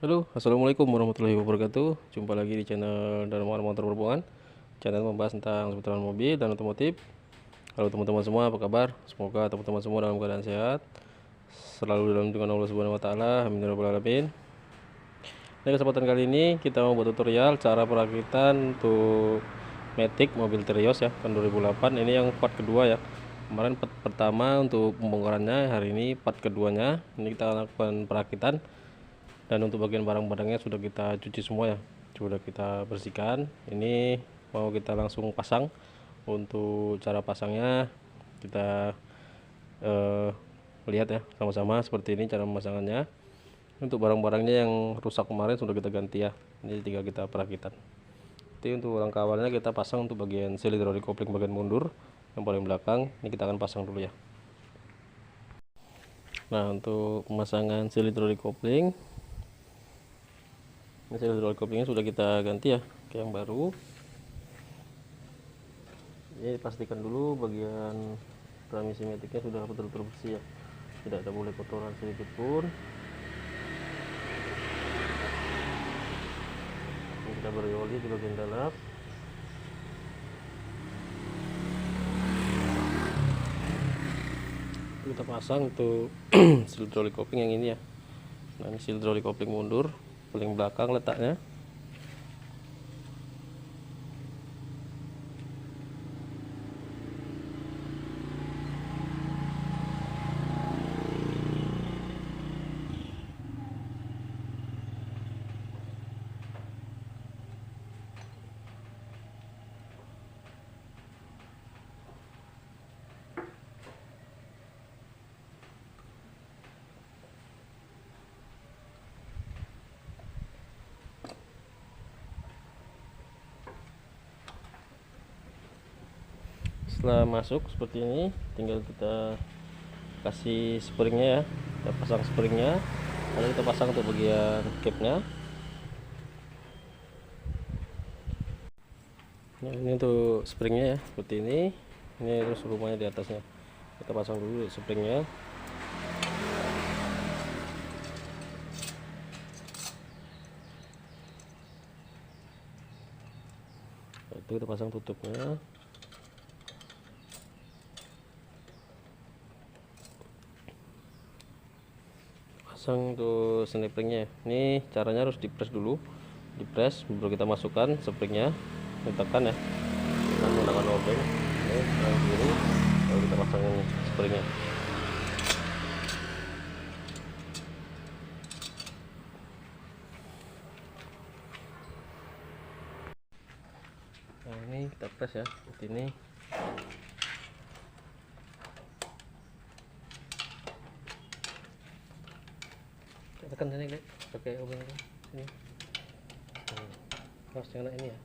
Halo, assalamualaikum warahmatullahi wabarakatuh. Jumpa lagi di channel Dharma Motor Perhubungan. Channel membahas tentang seputaran mobil dan otomotif. Halo teman-teman semua, apa kabar? Semoga teman-teman semua dalam keadaan sehat, selalu dalam lindungan Allah Subhanahu Wa Taala. Amin ya rabbal alamin. Di kesempatan kali ini kita mau buat tutorial cara perakitan untuk Matic mobil Terios ya, tahun 2008. Ini yang part kedua ya. Kemarin part pertama untuk pembongkarannya, hari ini part keduanya. Ini kita lakukan perakitan. Dan untuk bagian barang-barangnya sudah kita cuci semua ya, sudah kita bersihkan. Ini mau kita langsung pasang. Untuk cara pasangnya kita lihat ya sama-sama, seperti ini cara pemasangannya. Untuk barang-barangnya yang rusak kemarin sudah kita ganti ya, ini tinggal kita perakitan. Jadi untuk langkah awalnya kita pasang untuk bagian sel hidrolik kopling bagian mundur yang paling belakang. Ini kita akan pasang dulu ya. Nah, untuk pemasangan sel hidrolik kopling, ini sel hidrolik koplingnya sudah kita ganti ya ke yang baru. Ini pastikan dulu bagian transmisi maticnya sudah betul-betul bersih ya, tidak ada boleh kotoran sedikit pun. Ini kita beri oli di bagian dalam. Kita pasang untuk seal hidrolik kopling yang ini ya. Nah, ini seal hidrolik kopling mundur paling belakang letaknya. Setelah masuk seperti ini, tinggal kita kasih springnya ya, kita pasang springnya, lalu kita pasang untuk bagian capnya. Nah, ini untuk springnya ya, seperti ini terus rumahnya di atasnya, kita pasang dulu springnya. Itu kita pasang tutupnya. Pasang untuk snapringnya. Ini caranya harus dipres dulu, dipres baru kita masukkan springnya, ditekan ya dengan menggunakan obeng. Ini yang kiri, lalu kita pasang springnya. Nah, ini kita press ya seperti ini. Tekan sini Dek, pakai obeng sini. Terus jangan ini ya,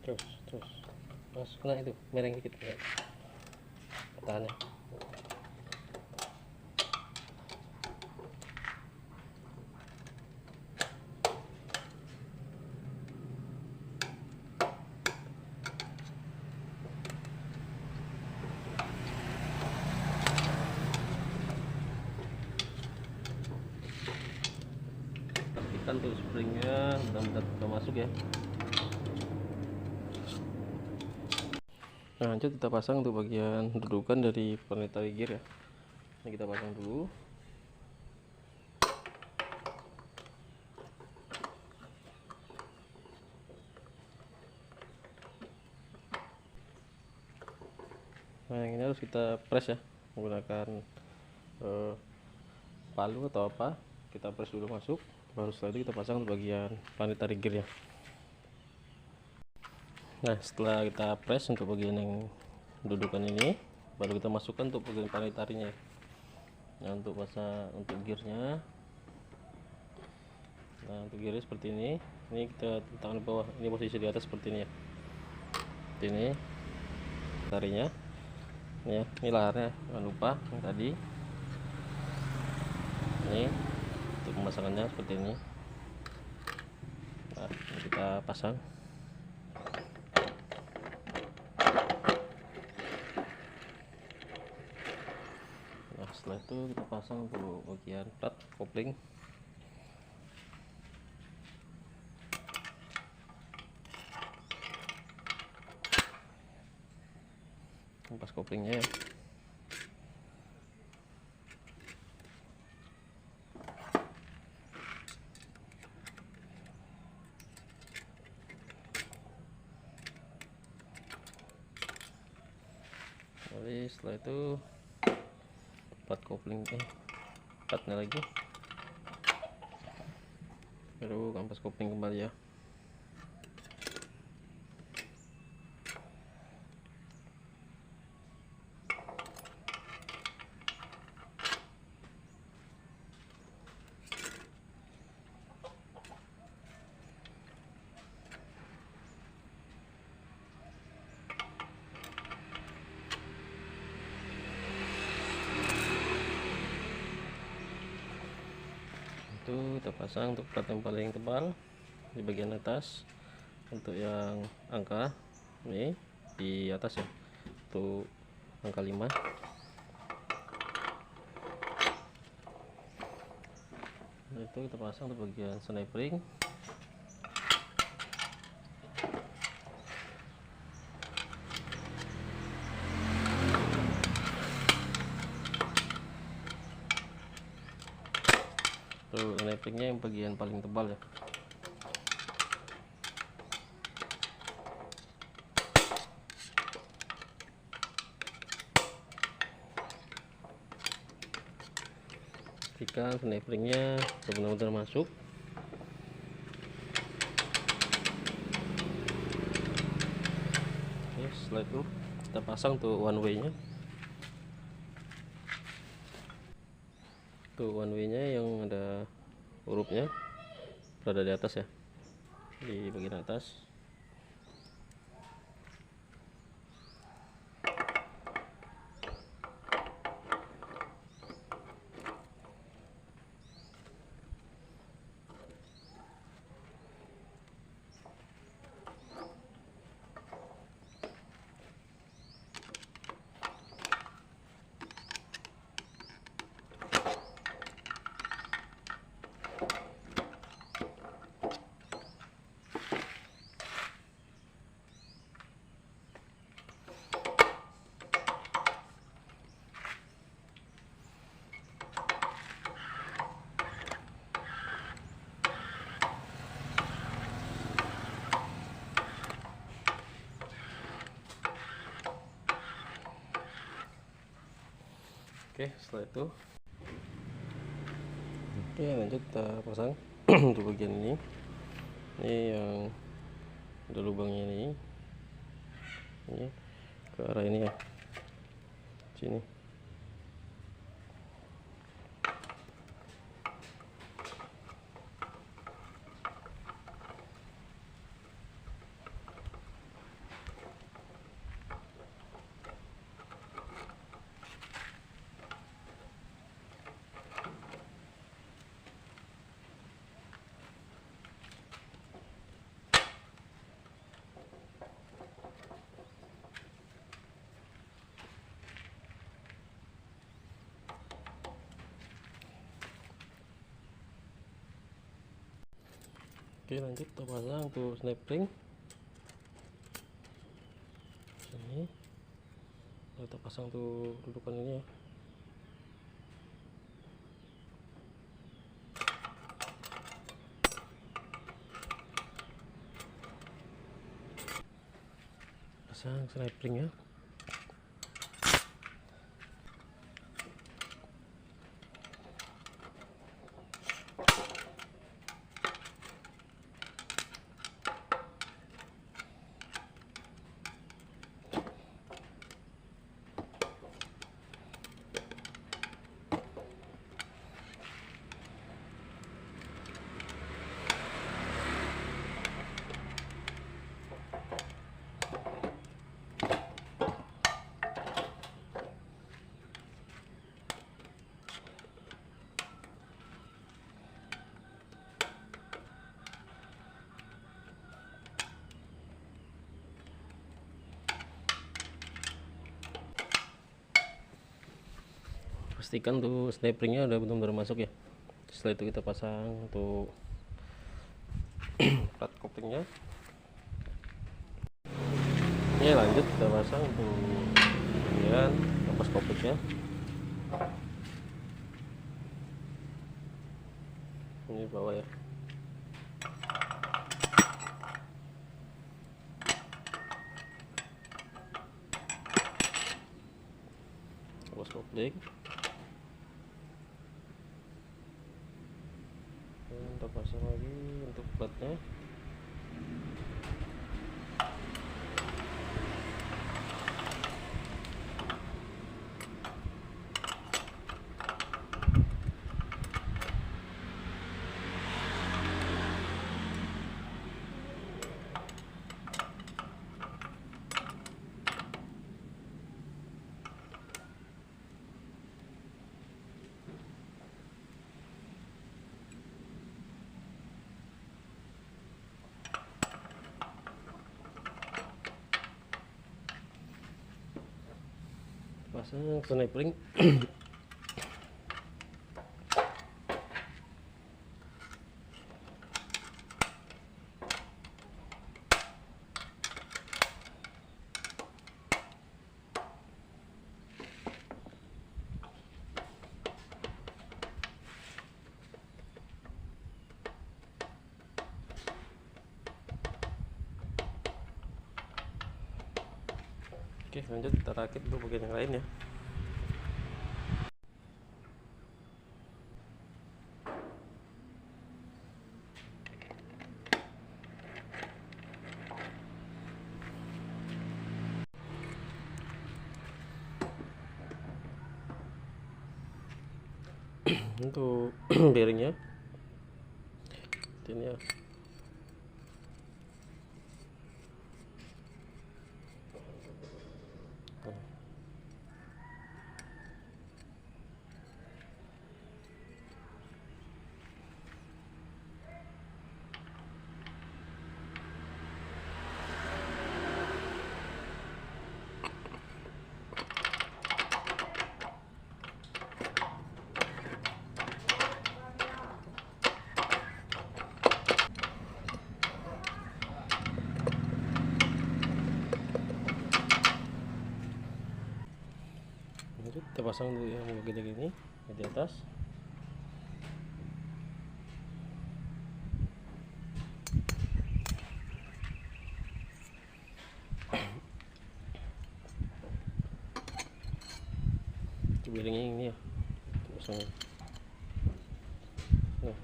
terus kena itu mereng dikit ya, tahan ya. Pastikan tuh springnya benar-benar sudah masuk ya. Nah, lanjut kita pasang untuk bagian dudukan dari planetary gear ya. Ini kita pasang dulu. Nah, yang ini harus kita press ya menggunakan palu atau apa. Kita press dulu masuk, baru setelah itu kita pasang untuk bagian planetary gear ya. Nah, setelah kita press untuk bagian yang dudukan ini, baru kita masukkan untuk bagian planetarinya. Nah, untuk untuk gearnya, nah untuk gearnya seperti ini kita tangan di bawah, ini posisi di atas seperti ini ya, seperti ini tarinya ya. Ini laharnya jangan lupa yang tadi. Ini untuk pemasangannya seperti ini. Nah, ini kita pasang. Nah, setelah itu kita pasang untuk bagian plat kopling. kampas koplingnya ya. Lalu setelah itu plat kopling platnya lagi, baru kampas kopling kembali ya. Itu kita pasang untuk plat yang paling tebal di bagian atas. Untuk yang angka ini di atas ya, untuk angka 5. Nah, itu kita pasang untuk bagian snap-ring. Tuh snap-ringnya yang bagian paling tebal ya. Pastikan snap-ringnya benar-benar masuk. Oke, setelah itu kita pasang tuh one way nya. Tuh one way nya yang ada hurufnya berada di atas ya, di bagian atas. Oke, setelah itu lanjut kita pasang untuk bagian ini yang ada lubangnya ini ke arah ini ya, sini. Oke, lanjut kita pasang tuh snap ring sini. Kita pasang tuh dudukan ini ya. Pasang snap ring ya. Pastikan tuh snap ringnya udah benar-benar masuk ya. Setelah itu kita pasang untuk plat koplingnya. Lanjut kita pasang untuk kemudian lepas kopliknya. Ini bawah ya. Lepas koplik. Kita pasang lagi untuk platnya. Pasang snap ring. Oke, lanjut kita rakit dulu bagian yang lain ya. Untuk bearingnya ini ya. Kita pasang dulu yang bagian ini di atas. Bearingnya ini ya, pasang. Nah.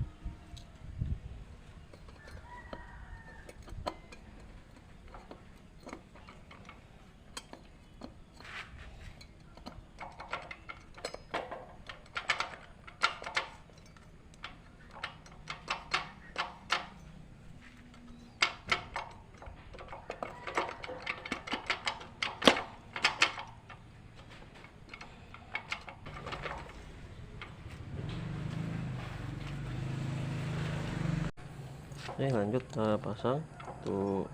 Oke, lanjut pasang tuh.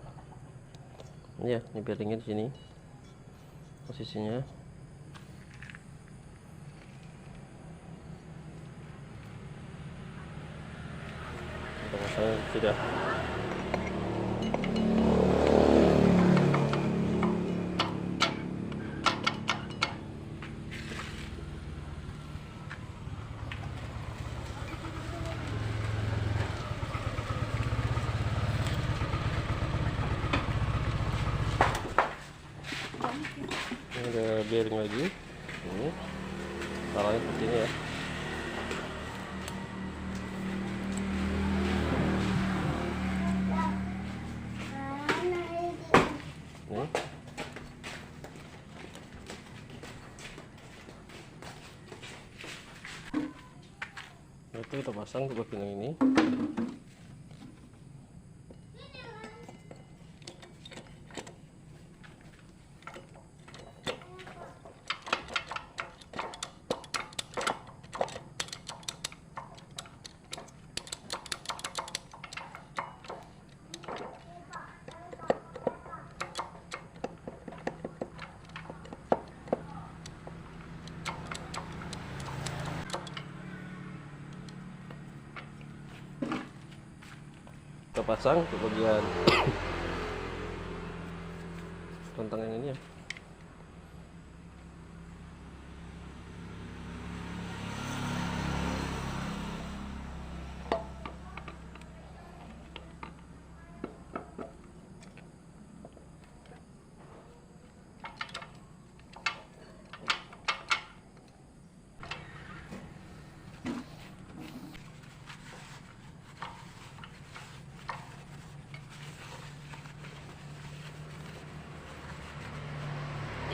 Ini ya, ini bearingnya di sini posisinya. Kita pasang sudah. Ada bearing lagi ini caranya seperti ini ya. Nih. Nah, itu kita pasang ke bagian yang ini. Kita pasang ke bagian rentang yang ini ya.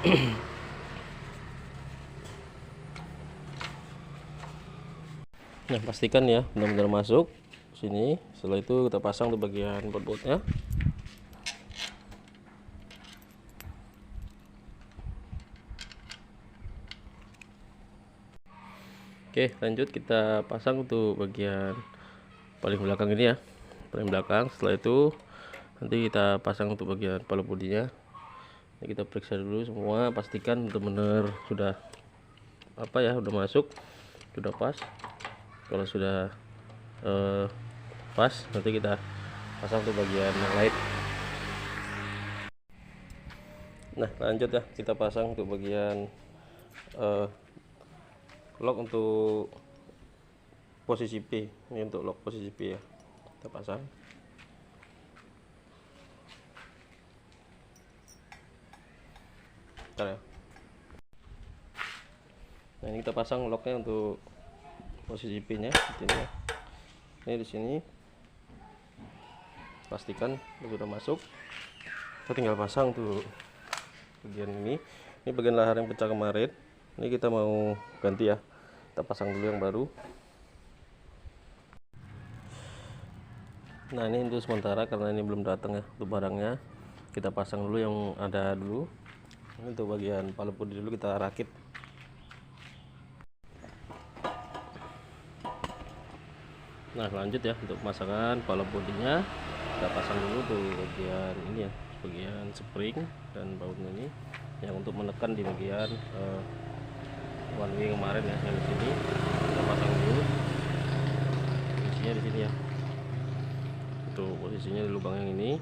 Nah, pastikan ya benar-benar masuk sini. Setelah itu kita pasang tuh bagian bautnya. Oke, lanjut kita pasang untuk bagian paling belakang ini ya, paling belakang. Setelah itu nanti kita pasang untuk bagian kepala bodinya. Ini kita periksa dulu semua, pastikan benar-benar sudah udah masuk, sudah pas. Kalau sudah pas, nanti kita pasang untuk bagian yang lain. Nah, lanjut ya, kita pasang untuk bagian lock untuk posisi P. Ini untuk lock posisi P ya, kita pasang. Bentar ya. Nah, ini kita pasang locknya untuk posisi P nya di sini ya. Ini di sini, pastikan sudah masuk. Kita tinggal pasang tuh bagian ini bagian lahar yang pecah kemarin. Ini kita mau ganti ya, kita pasang dulu yang baru. Nah, ini untuk sementara karena ini belum datang ya untuk barangnya, kita pasang dulu yang ada dulu. Ini untuk bagian kepala bodi dulu kita rakit. Nah, lanjut ya untuk pemasangan kepala bodinya, kita pasang dulu tuh bagian ini ya, bagian spring dan bautnya ini yang untuk menekan di bagian one way kemarin ya, yang di sini kita pasang dulu. Posisinya di sini ya, untuk posisinya di lubang yang ini.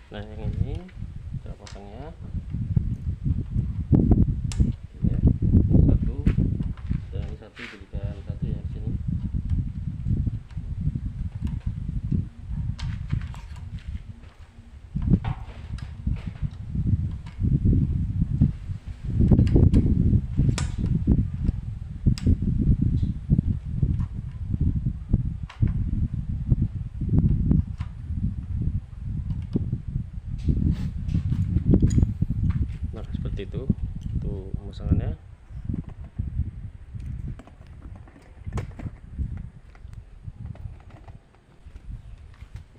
Nah, yang ini cara pasangnya ini ya, satu dan ini satu jadikan satu ya di sini. Nah, seperti itu untuk pemasangannya.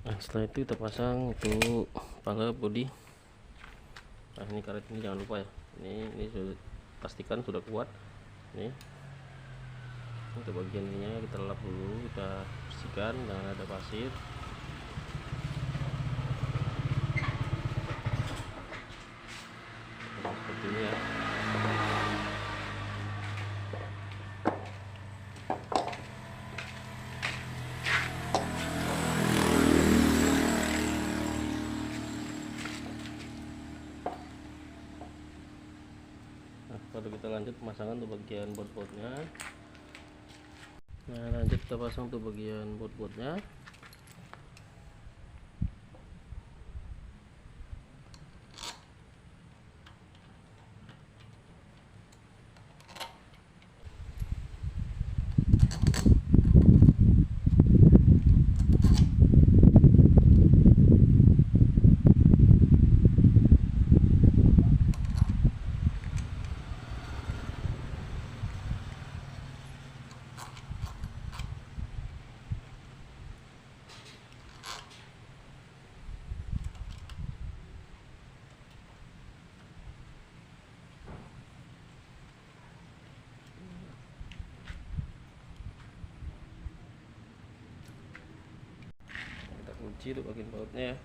Nah, setelah itu kita pasang untuk kepala bodi. Nah, ini karet ini jangan lupa ya, ini sudah pastikan sudah kuat. Ini untuk bagian ininya kita lap dulu, kita bersihkan dengan ada pasir. Seperti ini ya. Nah, lalu kita lanjut pemasangan untuk bagian baut-bautnya. Nah, lanjut kita pasang untuk bagian baut-bautnya. Kunci untuk bagian bautnya ya.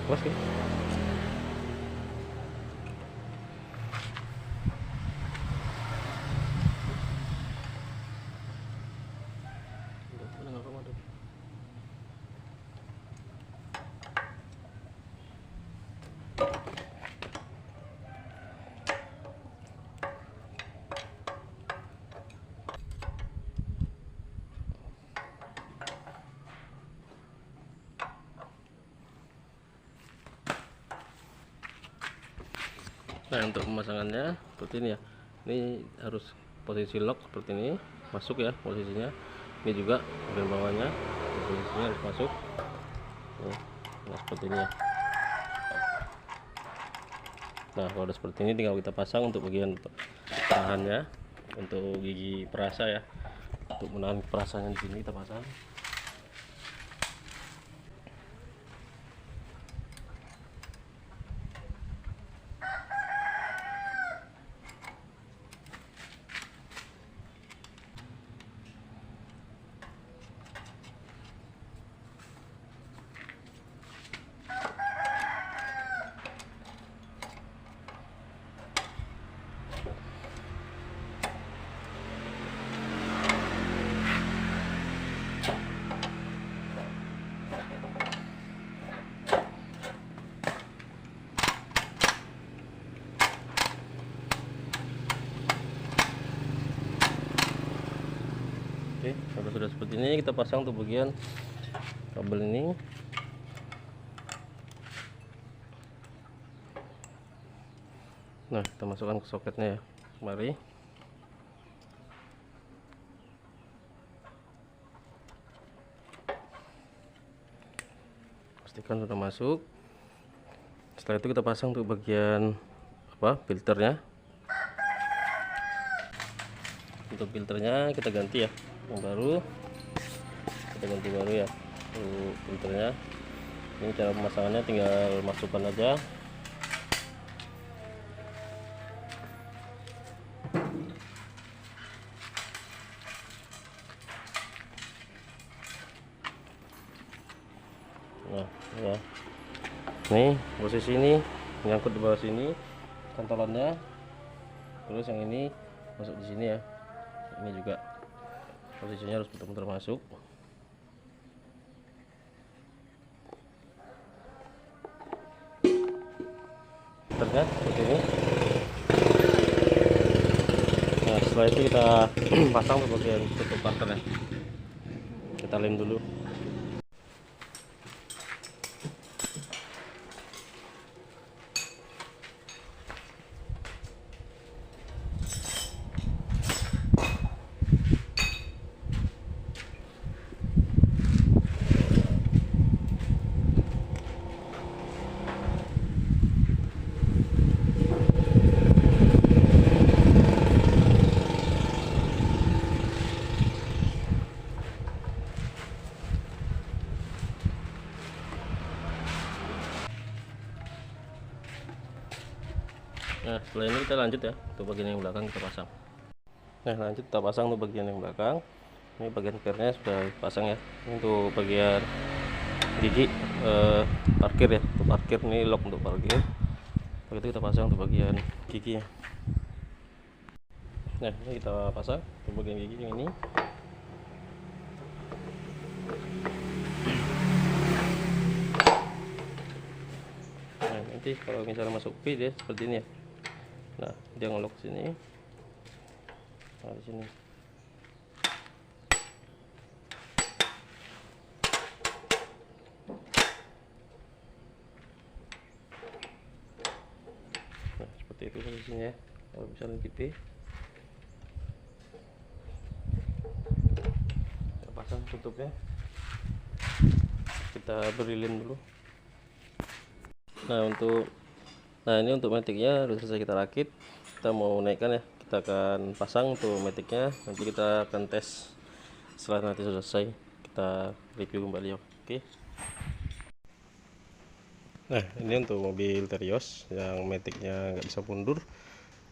Mas ya. Nah, untuk pemasangannya seperti ini ya. Ini harus posisi lock seperti ini, masuk ya posisinya. Ini juga bagian bawahnya posisinya harus masuk. Nah, seperti ini ya. Nah, kalau udah seperti ini tinggal kita pasang untuk bagian tahannya, untuk gigi perasa ya. Untuk menahan perasanya di sini kita pasang. Oke, kalau sudah seperti ini kita pasang untuk bagian kabel ini. Nah, kita masukkan ke soketnya ya. Mari. Pastikan sudah masuk. Setelah itu kita pasang untuk bagian filternya. Untuk filternya kita ganti ya, yang baru kita ganti baru ya. Untuk filternya ini cara pemasangannya tinggal masukkan aja. Nah ya, nih posisi ini menyangkut di bawah sini kantolannya, terus yang ini masuk di sini ya. Ini juga posisinya harus betul-betul masuk. Ternyata seperti ini. Nah, setelah itu kita pasang ke bagian tutup parternya. Kita lem dulu. Nah, setelah ini kita lanjut ya, untuk bagian yang belakang kita pasang. Nah, lanjut kita pasang untuk bagian yang belakang. Ini bagian pernya sudah pasang ya. Ini untuk bagian gigi parkir ya, untuk parkir ini lock untuk parkir. Begitu kita pasang untuk bagian giginya. Nah, ini kita pasang untuk bagian gigi yang ini. Nah, nanti kalau misalnya masuk P dia seperti ini ya. Nah, dia ngelok sini. Nah, di sini. Nah, seperti itu posisinya ya. Kalau misalnya di P, kita pasang tutupnya. Kita beri lem dulu. Nah, ini untuk maticnya sudah selesai kita rakit. Kita mau naikkan ya, kita akan pasang untuk maticnya. Nanti kita akan tes setelah nanti sudah selesai, kita review kembali ya. Oke. Nah, ini untuk mobil Terios yang maticnya nggak bisa mundur.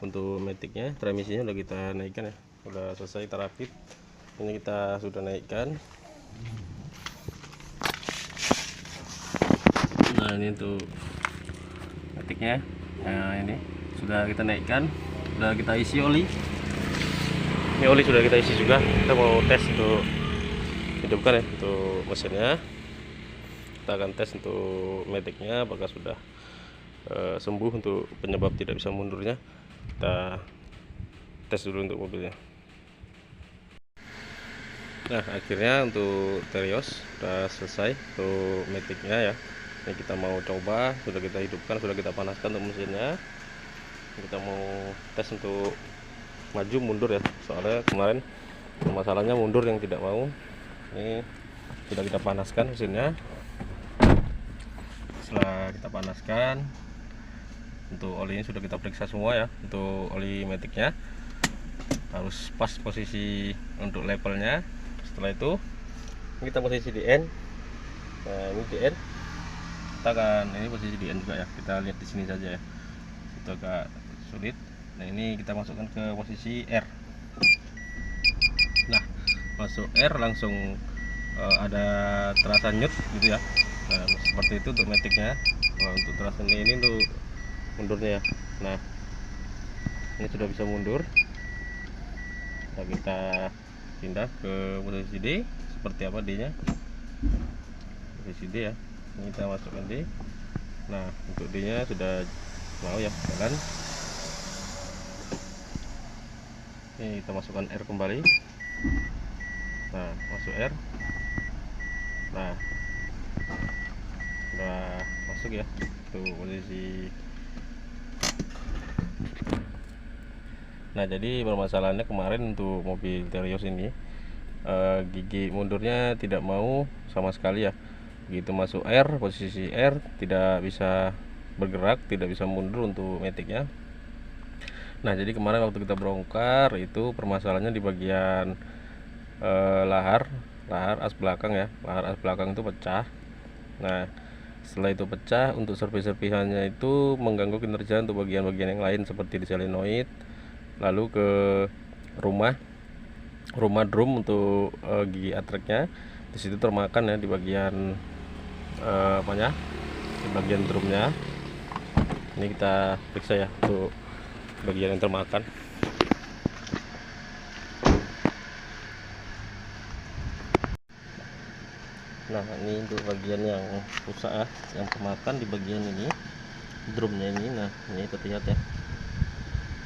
Untuk maticnya, transmisinya udah kita naikkan ya, udah selesai kita rakit. Ini kita sudah naikkan. Nah, ini untuk metiknya. Nah, ini sudah kita naikkan, sudah kita isi oli. Ini oli sudah kita isi juga. Kita mau tes untuk hidupkan ya untuk mesinnya. Kita akan tes untuk metiknya apakah sudah sembuh untuk penyebab tidak bisa mundurnya. Kita tes dulu untuk mobilnya. Nah, akhirnya untuk Terios sudah selesai untuk metiknya ya. Ini kita mau coba, sudah kita hidupkan, sudah kita panaskan untuk mesinnya. Kita mau tes untuk maju mundur ya, soalnya kemarin masalahnya mundur yang tidak mau. Ini sudah kita panaskan mesinnya. Setelah kita panaskan, untuk olinya sudah kita periksa semua ya. Untuk oli metiknya harus pas posisi untuk levelnya. Setelah itu kita posisi di N. Nah, ini di N. Kita akan ini posisi di N juga ya. Kita lihat di sini saja ya. Itu agak sulit. Nah, ini kita masukkan ke posisi R. Nah, masuk R langsung ada terasa nyut gitu ya. Nah, seperti itu untuk metiknya. Nah, untuk terasa ini untuk mundurnya ya. Nah, ini sudah bisa mundur. Nah, kita pindah ke posisi D. Seperti apa D nya, posisi D ya. Ini kita masukkan D. Nah, untuk D nya sudah mau ya jalan. Ini kita masukkan R kembali. Nah, masuk R. Nah, sudah masuk ya tuh posisi. Nah, jadi permasalahannya kemarin untuk mobil Terios ini gigi mundurnya tidak mau sama sekali ya. Begitu masuk R, posisi R tidak bisa bergerak, tidak bisa mundur untuk metiknya. Nah, jadi kemarin waktu kita bongkar itu permasalahannya di bagian lahar as belakang ya. Lahar as belakang itu pecah. Nah, setelah itu pecah, untuk servis-servisannya itu mengganggu kinerja untuk bagian-bagian yang lain seperti di solenoid, lalu ke rumah drum untuk gigi atreknya. Di situ termakan ya di bagian apanya, di bagian drumnya. Ini kita periksa ya untuk bagian yang termakan. Nah, ini untuk bagian yang rusak ya, yang termakan di bagian ini drumnya ini. Nah, ini terlihat ya,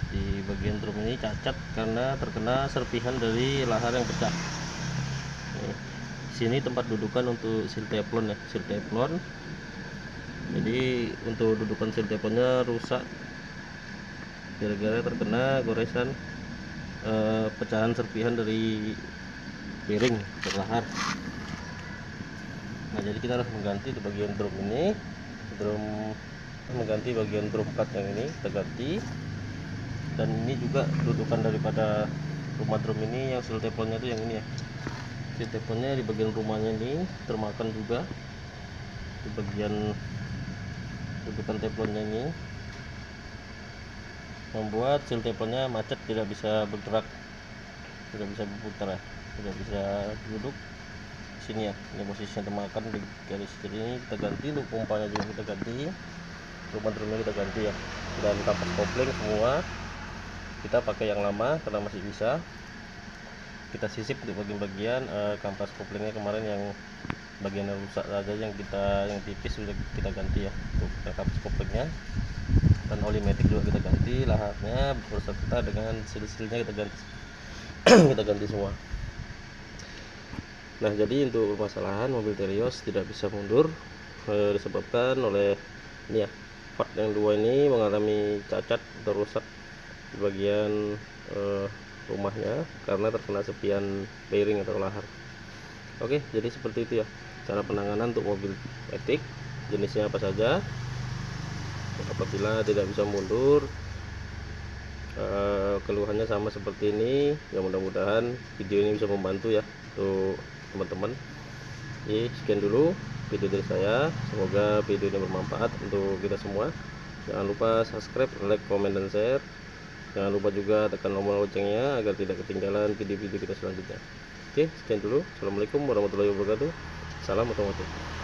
di bagian drum ini cacat karena terkena serpihan dari lahar yang pecah. Nih, sini tempat dudukan untuk seal teflon ya, seal teflon. Jadi untuk dudukan seal teflonnya rusak gara-gara terkena goresan pecahan serpihan dari bearing berlahar. Nah, jadi kita harus mengganti di bagian drum ini, mengganti bagian drum pad yang ini kita ganti. Dan ini juga dudukan daripada rumah drum ini, yang seal teflonnya itu yang ini ya. Seal teflonnya di bagian rumahnya ini termakan juga di bagian dudukan teflonnya ini, membuat seal teflonnya macet, tidak bisa bergerak, tidak bisa berputar ya, tidak bisa duduk sini ya. Ini posisinya termakan di garis ini. Kita ganti untuk pompanya juga, kita ganti rumah drumnya, kita ganti ya. Dan kampas kopling semua kita pakai yang lama karena masih bisa. Kita sisip untuk bagian-bagian kampas koplingnya kemarin yang bagian yang rusak saja, yang tipis sudah kita ganti ya untuk kampas koplingnya. Dan oli metik juga kita ganti, laharnya berserta dengan sil-silnya kita ganti kita ganti semua. Nah, jadi untuk permasalahan mobil Terios tidak bisa mundur disebabkan oleh ini ya, part yang dua ini mengalami cacat atau rusak di bagian rumahnya karena terkena serpihan bearing atau lahar. Oke, jadi seperti itu ya cara penanganan untuk mobil metik. Jenisnya apa saja. Apabila tidak bisa mundur, keluhannya sama seperti ini ya. Mudah-mudahan video ini bisa membantu ya untuk teman-teman. Jadi sekian dulu video dari saya, semoga video ini bermanfaat untuk kita semua. Jangan lupa subscribe, like, comment, dan share. Jangan lupa juga tekan tombol loncengnya agar tidak ketinggalan video-video kita selanjutnya. Oke, sekian dulu. Assalamualaikum warahmatullahi wabarakatuh. Salam otomotif.